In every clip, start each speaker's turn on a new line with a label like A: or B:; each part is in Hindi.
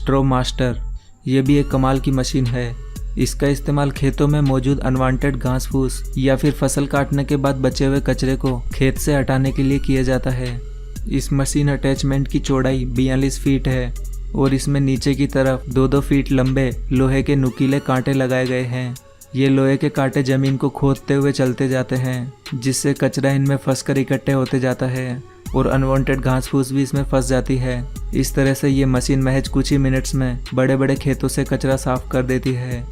A: स्ट्रो मास्टर। ये भी एक कमाल की मशीन है। इसका इस्तेमाल खेतों में मौजूद अनवांटेड घास फूस या फिर फसल काटने के बाद बचे हुए कचरे को खेत से हटाने के लिए किया जाता है। इस मशीन अटैचमेंट की चौड़ाई 42 फीट है और इसमें नीचे की तरफ 2-2 फीट लंबे लोहे के नुकीले कांटे लगाए गए हैं। ये लोहे के कांटे जमीन को खोदते हुए चलते जाते हैं, जिससे कचरा इनमें फंसकर इकट्ठे होते जाता है और अनवांटेड घास फूस भी इसमें फंस जाती है। इस तरह से ये मशीन महज कुछ ही मिनट्स में बड़े बड़े खेतों से कचरा साफ कर देती है।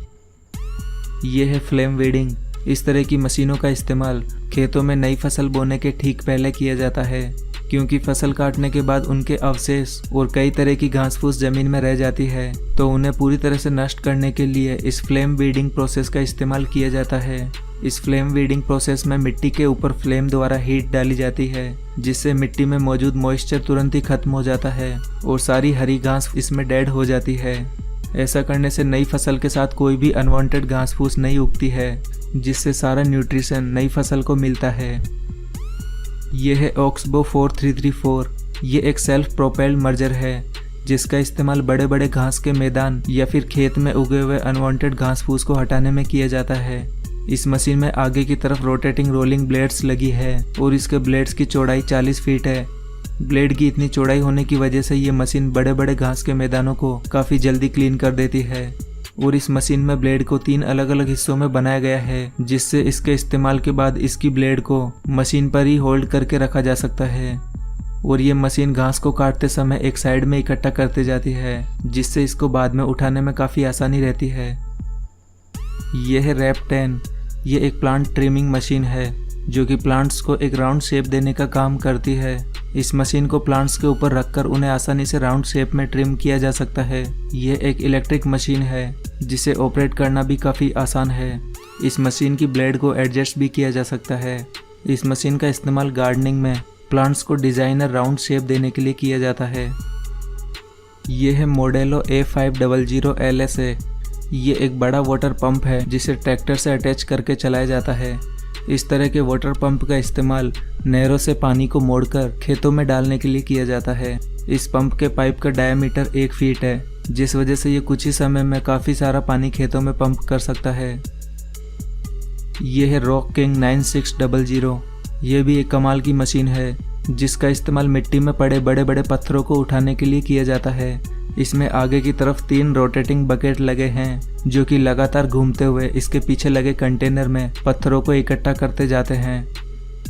A: ये है फ्लेम वीडिंग। इस तरह की मशीनों का इस्तेमाल खेतों में नई फसल बोने के ठीक पहले किया जाता है, क्योंकि फसल काटने के बाद उनके अवशेष और कई तरह की घास फूस जमीन में रह जाती है, तो उन्हें पूरी तरह से नष्ट करने के लिए इस फ्लेम वीडिंग प्रोसेस का इस्तेमाल किया जाता है। इस फ्लेम वीडिंग प्रोसेस में मिट्टी के ऊपर फ्लेम द्वारा हीट डाली जाती है, जिससे मिट्टी में मौजूद मॉइस्चर तुरंत ही खत्म हो जाता है और सारी हरी घास इसमें डेड हो जाती है। ऐसा करने से नई फसल के साथ कोई भी अनवांटेड घास फूस नहीं उगती है, जिससे सारा न्यूट्रिशन नई फसल को मिलता है। ये है ऑक्सबो 4334। ये एक सेल्फ प्रोपेल्ड मर्जर है, जिसका इस्तेमाल बड़े बड़े घास के मैदान या फिर खेत में उगे हुए अनवांटेड घास फूस को हटाने में किया जाता है। इस मशीन में आगे की तरफ रोटेटिंग रोलिंग ब्लेड्स लगी है और इसके ब्लेड्स की चौड़ाई 40 फीट है। ब्लेड की इतनी चौड़ाई होने की वजह से ये मशीन बड़े बड़े घास के मैदानों को काफ़ी जल्दी क्लीन कर देती है। और इस मशीन में ब्लेड को 3 अलग अलग हिस्सों में बनाया गया है, जिससे इसके इस्तेमाल के बाद इसकी ब्लेड को मशीन पर ही होल्ड करके रखा जा सकता है। और ये मशीन घास को काटते समय एक साइड में इकट्ठा करते जाती है, जिससे इसको बाद में उठाने में काफ़ी आसानी रहती है। यह है रैप 10। ये एक प्लांट ट्रिमिंग मशीन है, जो कि प्लांट्स को एक राउंड शेप देने का काम करती है। इस मशीन को प्लांट्स के ऊपर रखकर उन्हें आसानी से राउंड शेप में ट्रिम किया जा सकता है। यह एक इलेक्ट्रिक मशीन है, जिसे ऑपरेट करना भी काफ़ी आसान है। इस मशीन की ब्लेड को एडजस्ट भी किया जा सकता है। इस मशीन का इस्तेमाल गार्डनिंग में प्लांट्स को डिज़ाइनर राउंड शेप देने के लिए किया जाता है। यह है मॉडेलो A500 LSA। ये एक बड़ा वाटर पंप है, जिसे ट्रैक्टर से अटैच करके चलाया जाता है। इस तरह के वाटर पंप का इस्तेमाल नहरों से पानी को मोड़कर खेतों में डालने के लिए किया जाता है। इस पंप के पाइप का डायमीटर 1 फीट है, जिस वजह से ये कुछ ही समय में काफ़ी सारा पानी खेतों में पंप कर सकता है। ये है रॉक किंग 9600। ये भी एक कमाल की मशीन है, जिसका इस्तेमाल मिट्टी में पड़े बड़े बड़े पत्थरों को उठाने के लिए किया जाता है। इसमें आगे की तरफ 3 रोटेटिंग बकेट लगे हैं, जो कि लगातार घूमते हुए इसके पीछे लगे कंटेनर में पत्थरों को इकट्ठा करते जाते हैं।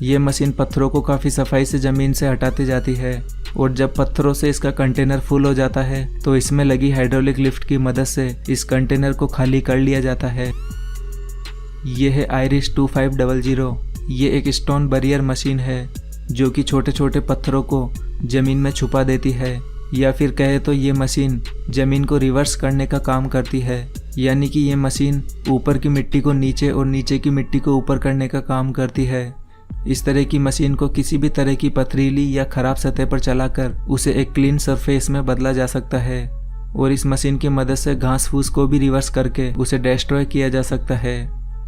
A: ये मशीन पत्थरों को काफ़ी सफाई से ज़मीन से हटाती जाती है और जब पत्थरों से इसका कंटेनर फुल हो जाता है, तो इसमें लगी हाइड्रोलिक लिफ्ट की मदद से इस कंटेनर को खाली कर लिया जाता है। ये है आयरिश 2500। ये एक स्टोन बैरियर मशीन है, जो कि छोटे छोटे पत्थरों को ज़मीन में छुपा देती है, या फिर कहे तो ये मशीन ज़मीन को रिवर्स करने का काम करती है। यानी कि ये मशीन ऊपर की मिट्टी को नीचे और नीचे की मिट्टी को ऊपर करने का काम करती है। इस तरह की मशीन को किसी भी तरह की पथरीली या ख़राब सतह पर चलाकर उसे एक क्लीन सरफेस में बदला जा सकता है। और इस मशीन की मदद से घास फूस को भी रिवर्स करके उसे डिस्ट्रॉय किया जा सकता है।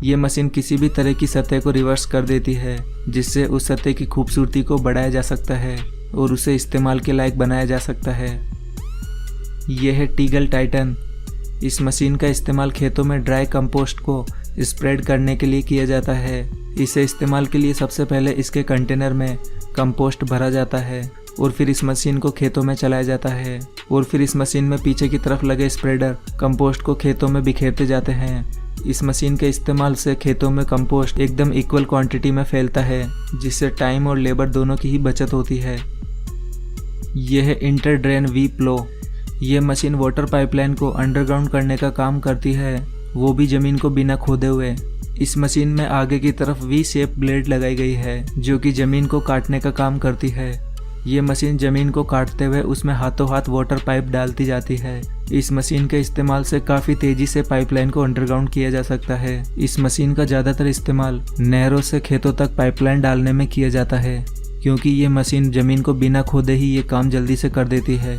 A: ये मशीन किसी भी तरह की सतह को रिवर्स कर देती है, जिससे उस सतह की खूबसूरती को बढ़ाया जा सकता है और उसे इस्तेमाल के लायक बनाया जा सकता है। यह है टीगल टाइटन। इस मशीन का इस्तेमाल खेतों में ड्राई कंपोस्ट को स्प्रेड करने के लिए किया जाता है। इसे इस्तेमाल के लिए सबसे पहले इसके कंटेनर में कंपोस्ट भरा जाता है और फिर इस मशीन को खेतों में चलाया जाता है। और फिर इस मशीन में पीछे की तरफ लगे स्प्रेडर कंपोस्ट को खेतों में बिखेरते जाते हैं। इस मशीन के इस्तेमाल से खेतों में कंपोस्ट एकदम इक्वल क्वांटिटी में फैलता है, जिससे टाइम और लेबर दोनों की ही बचत होती है। यह है इंटर ड्रेन वी प्लो। यह मशीन वाटर पाइपलाइन को अंडरग्राउंड करने का काम करती है, वो भी ज़मीन को बिना खोदे हुए। इस मशीन में आगे की तरफ वी शेप ब्लेड लगाई गई है, जो कि ज़मीन को काटने का काम करती है। ये मशीन ज़मीन को काटते हुए उसमें हाथों हाथ वाटर पाइप डालती जाती है। इस मशीन के इस्तेमाल से काफ़ी तेज़ी से पाइपलाइन को अंडरग्राउंड किया जा सकता है। इस मशीन का ज़्यादातर इस्तेमाल नहरों से खेतों तक पाइपलाइन डालने में किया जाता है, क्योंकि ये मशीन ज़मीन को बिना खोदे ही ये काम जल्दी से कर देती है।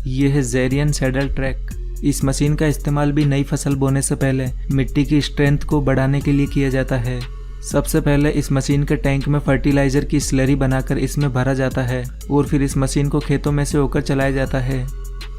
A: यह है ज़ेरियन सैडल ट्रैक। इस मशीन का इस्तेमाल भी नई फसल बोने से पहले मिट्टी की स्ट्रेंथ को बढ़ाने के लिए किया जाता है। सबसे पहले इस मशीन के टैंक में फर्टिलाइज़र की स्लरी बनाकर इसमें भरा जाता है और फिर इस मशीन को खेतों में से होकर चलाया जाता है।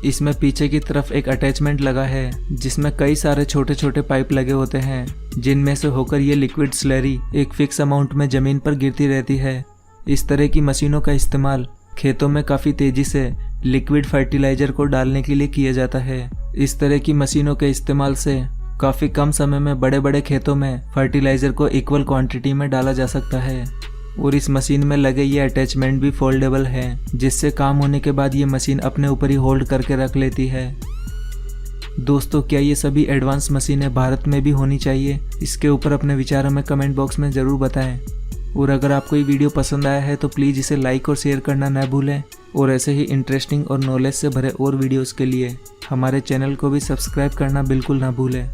A: इसमें पीछे की तरफ एक अटैचमेंट लगा है जिसमें कई सारे छोटे छोटे पाइप लगे होते हैं जिनमें से होकर ये लिक्विड स्लरी एक फिक्स अमाउंट में ज़मीन पर गिरती रहती है। इस तरह की मशीनों का इस्तेमाल खेतों में काफ़ी तेज़ी से लिक्विड फर्टिलाइज़र को डालने के लिए किया जाता है। इस तरह की मशीनों के इस्तेमाल से काफ़ी कम समय में बड़े बड़े खेतों में फर्टिलाइज़र को इक्वल क्वांटिटी में डाला जा सकता है। और इस मशीन में लगे ये अटैचमेंट भी फोल्डेबल है जिससे काम होने के बाद ये मशीन अपने ऊपर ही होल्ड करके रख लेती है। दोस्तों, क्या ये सभी एडवांस मशीनें भारत में भी होनी चाहिए? इसके ऊपर अपने विचार हमें कमेंट बॉक्स में ज़रूर बताएं। और अगर आपको ये वीडियो पसंद आया है तो प्लीज़ इसे लाइक और शेयर करना न भूलें। और ऐसे ही इंटरेस्टिंग और नॉलेज से भरे और वीडियोज़ के लिए हमारे चैनल को भी सब्सक्राइब करना बिल्कुल ना भूलें।